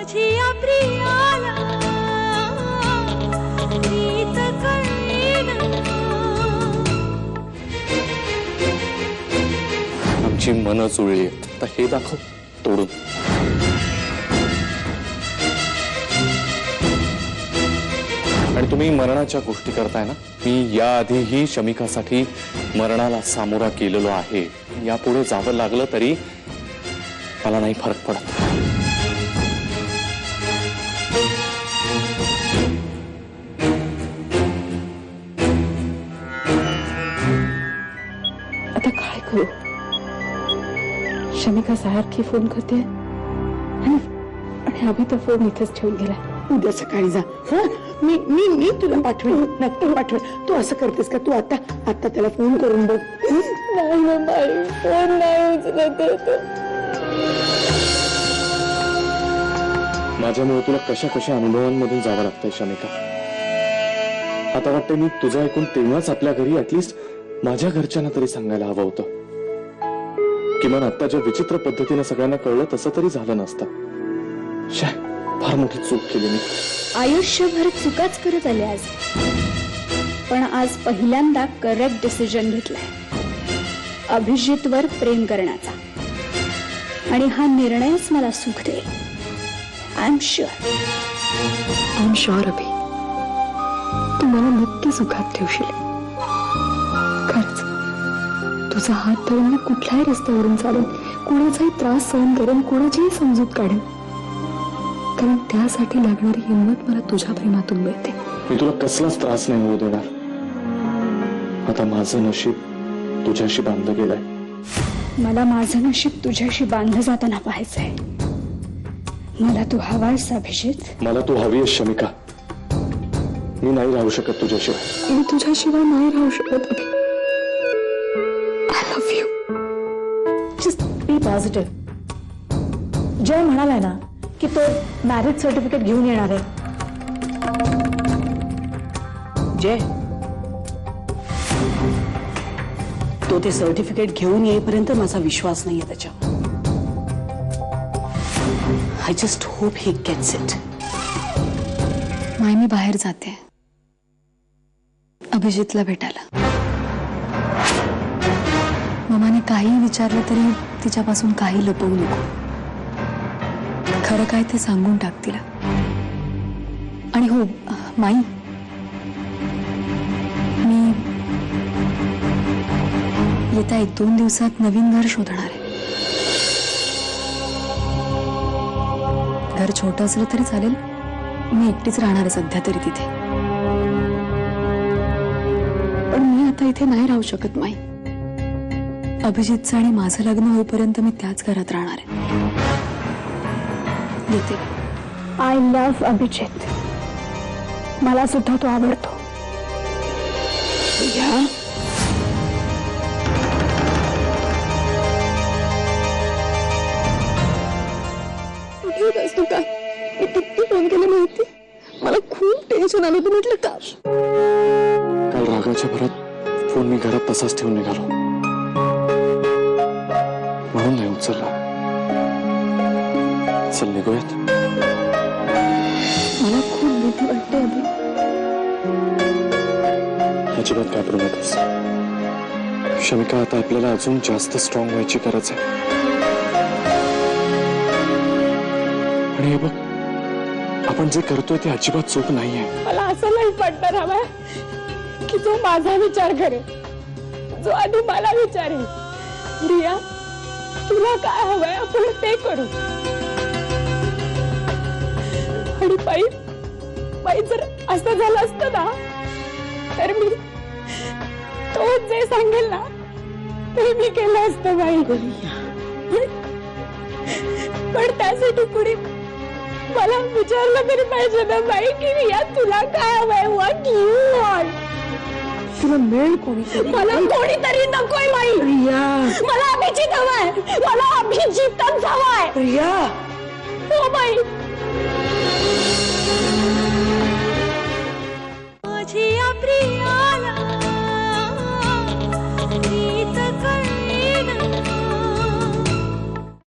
माझी प्रियाला प्रीत कळेना, आमची मन जुळली आता हे दाखव तोडून. आणि तुम्ही मरणाच्या गोष्टी करताय ना, मी याआधीही शमिकासाठी मरणाला सामोरा केलेलो आहे. यापुढे जावं लागलं तरी मला नाही फरक पडत. आता काय करू? शमिका सारखी फोन करते आणि अभि तर फोन इथेच ठेवून गेला. उद्या सकाळी जा. मी मी मी तुला पाठवेन, नक्की पाठवेन. तू असं करतेस का? तू आता आता त्याला फोन करून बघ. नाही ना बाई, फोन नाही उचलत तो. माझ्यामुळे तुला कशा कशा अनुभवांमधून जावं लागतंय शमिका. आता वाटतं मी तुझं ऐकून तेव्हाच आपल्या घरी ऍटलिस्ट माझ्या घरच्यांना तरी सांगायला हवं होतं. किमान आता ज्या विचित्र पद्धतीने सगळ्यांना कळलं तसं तरी झालं नसतं. फार मोठी चूक केली मी. आयुष्यभर चुकाच करत आले आज, पण आज पहिल्यांदा करेक्ट डिसिजन घेतलाय अभिजितवर प्रेम करण्याचा. आणि हा निर्णयच मला सुख देईल. आय एम शुअर अभि, तू मला नक्की सुखात ठेवशील. खरंच तुझा हात धरून मी कुठल्याही रस्त्यावरून चालेन, कोणाचाही त्रास सहन करेन, कोणाचीही समजूत काढेन. कारण त्यासाठी लागणारी हिंमत मला तुझ्या प्रेमातून मिळते. मी तुला कसलाच त्रास नाही होऊ देणार. आता माझं नशीब तुझ्याशी बांधलं गेलंय. मला माझं नशीब तुझ्याशी बांधलं जाताना पाहायचंय. मला तू हवायस अभिजित. मला तू हवी आहेस शमिका. मी नाही राहू शकत तुझ्याशिवाय. मी तुझ्याशिवाय नाही राहू शकत Abhi. I love you. Just be positive. Jay म्हणालाय ना की तो मॅरेज सर्टिफिकेट घेऊन येणार आहे. जय, तो ते सर्टिफिकेट घेऊन येईपर्यंत माझा विश्वास नाहीये त्याच्यावर. I just hope he gets it. My, मी बाहेर जाते अभिजितला भेटायला. ममाने काही विचारलं तरी तिच्यापासून काही लपवू नको. खरं काय ते सांगून टाक तिला. आणि हो माई, मी येत्या 1-2 दिवसात नवीन घर शोधणार आहे. घर छोटं असलं तरी चालेल, मी एकटीच राहणार आहे सध्या तरी तिथे. पण मी आता इथे नाही राहू शकत माई. अभिजितचं आणि माझं लग्न होईपर्यंत मी त्याच घरात राहणार आहे. येते. I love Abhijit. मला सुद्धा तो आवडतो. तू काय मी किती फोन केले माहिती? मला खूप टेन्शन आलं होतं. म्हटलं का काल रागाच्या भरात फोन मी घरात तसाच ठेवून निघालो, म्हणून नाही उचलला. चल निघूयात. मला खूप भीती वाटते अभि. अजिबात घाबरू नकोस शमिका. आता आपल्याला अजून जास्त स्ट्रॉंग व्हायची गरज आहे. आणि हे बघ, आपण जे करतोय ते अजिबात चूक नाहीये. मला असं नाही पटणार हवंय की जो माझा विचार करे, जो आधी मला विचारेल. रिया, तुला काय हवंय आपण ते करू. आणि बाई जर असं झालं असतं ना, तर मी तो जे सांगेल ना ते मी केलं असतं बाई. पण त्यासाठी कुणी मला विचारलं तरी पाहिजे ना बाई की रिया तुला काय हवंय. What you want. तुला मिळेल कोणीतरी. मला कोणीतरी नकोय बाई. रिया, मला अभिजित हवाय. मला अभिजितच हवाय. रिया, हो बाई.